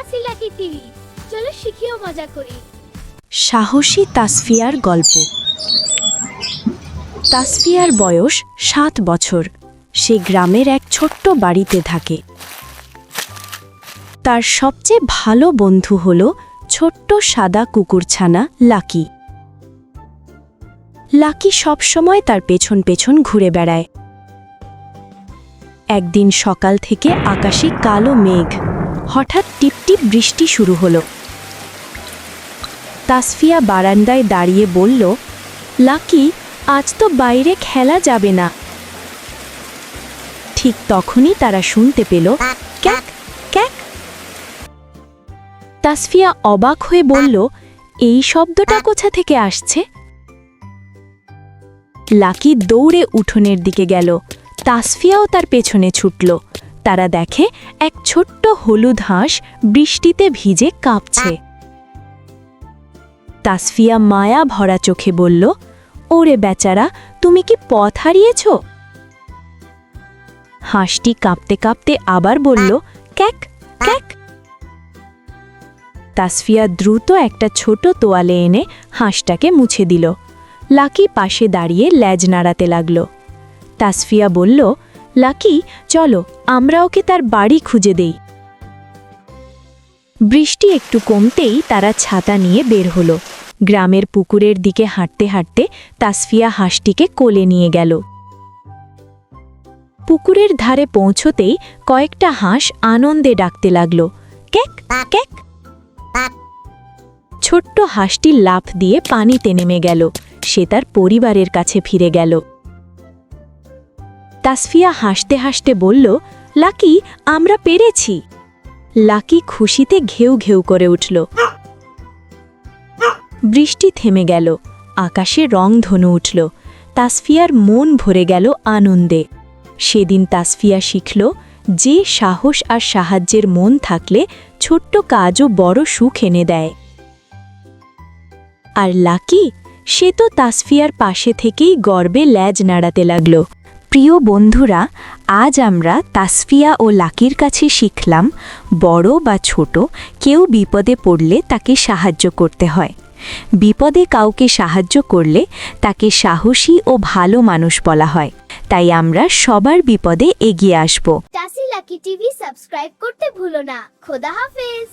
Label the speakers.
Speaker 1: চাচি lucky TV, চলো শিখি ও মজা করি।
Speaker 2: সাহসী তাসফিয়ার গল্প। তাসফিয়ার বয়স 7 বছর। সে গ্রামের এক ছোট্ট বাড়িতে থাকে। তার সবচেয়ে ভালো বন্ধু হল ছোট্ট সাদা কুকুরছানা লাকি। লাকি সবসময় তার পেছন পেছন ঘুরে বেড়ায়। একদিন সকাল থেকে আকাশে কালো মেঘ, হঠাৎ টিপটিপ বৃষ্টি শুরু হলো। তাসফিয়া বারান্দায় দাঁড়িয়ে বলল, লাকি, আজ তো বাইরে খেলা যাবে না। ঠিক তখনই তারা শুনতে পেল ক্যাক ক্যাক। তাসফিয়া অবাক হয়ে বলল, এই শব্দটা কোথা থেকে আসছে? লাকি দৌড়ে উঠোনের দিকে গেল। তাসফিয়াও তার পেছনে ছুটল। তারা দেখে এক ছোট্ট হলুদ হাঁস বৃষ্টিতে ভিজে কাঁপছে। তাসফিয়া মায়া ভরা চোখে বলল, ওরে বেচারা, তুমি কি পথ হারিয়েছ? হাঁসটি কাঁপতে কাঁপতে আবার বলল, ক্যাক ক্যাক। তাসফিয়া দ্রুত একটা ছোট তোয়ালে এনে হাঁসটাকে মুছে দিল। লাকি পাশে দাঁড়িয়ে লেজ নাড়াতে লাগল। তাসফিয়া বলল, লাকি, চলো আমরা ওকে তার বাড়ি খুঁজে দেই। বৃষ্টি একটু কমতেই তারা ছাতা নিয়ে বের হলো। গ্রামের পুকুরের দিকে হাঁটতে হাঁটতে তাসফিয়া হাঁসটিকে কোলে নিয়ে গেল। পুকুরের ধারে পৌঁছতেই কয়েকটা হাঁস আনন্দে ডাকতে লাগল, ক্যাক ক্যাক। ছোট্ট হাঁসটি লাফ দিয়ে পানিতে নেমে গেল। সে তার পরিবারের কাছে ফিরে গেল। তাসফিয়া হাসতে হাসতে বলল, লাকি, আমরা পেরেছি। লাকি খুশিতে ঘেউ ঘেউ করে উঠল। বৃষ্টি থেমে গেল। আকাশে রংধনু উঠল। তাসফিয়ার মন ভরে গেল আনন্দে। সেদিন তাসফিয়া শিখল, যে সাহস আর সাহায্যের মন থাকলে ছোট্ট কাজও বড় সুখ এনে দেয়। আর লাকি, সে তো তাসফিয়ার পাশে থেকেই গর্বে লেজ নাড়াতে লাগল। প্রিয় বন্ধুরা, আজ আমরা তাসফিয়া ও লাকির কাছে শিখলাম, বড় বা ছোট কেউ বিপদে পড়লে তাকে সাহায্য করতে হয়। বিপদে কাউকে সাহায্য করলে তাকে সাহসী ও ভালো মানুষ বলা হয়। তাই আমরা সবার বিপদে এগিয়ে আসব।
Speaker 1: চাচি লাকি টিভি সাবস্ক্রাইব করতে ভুলো না। খোদা হাফেজ।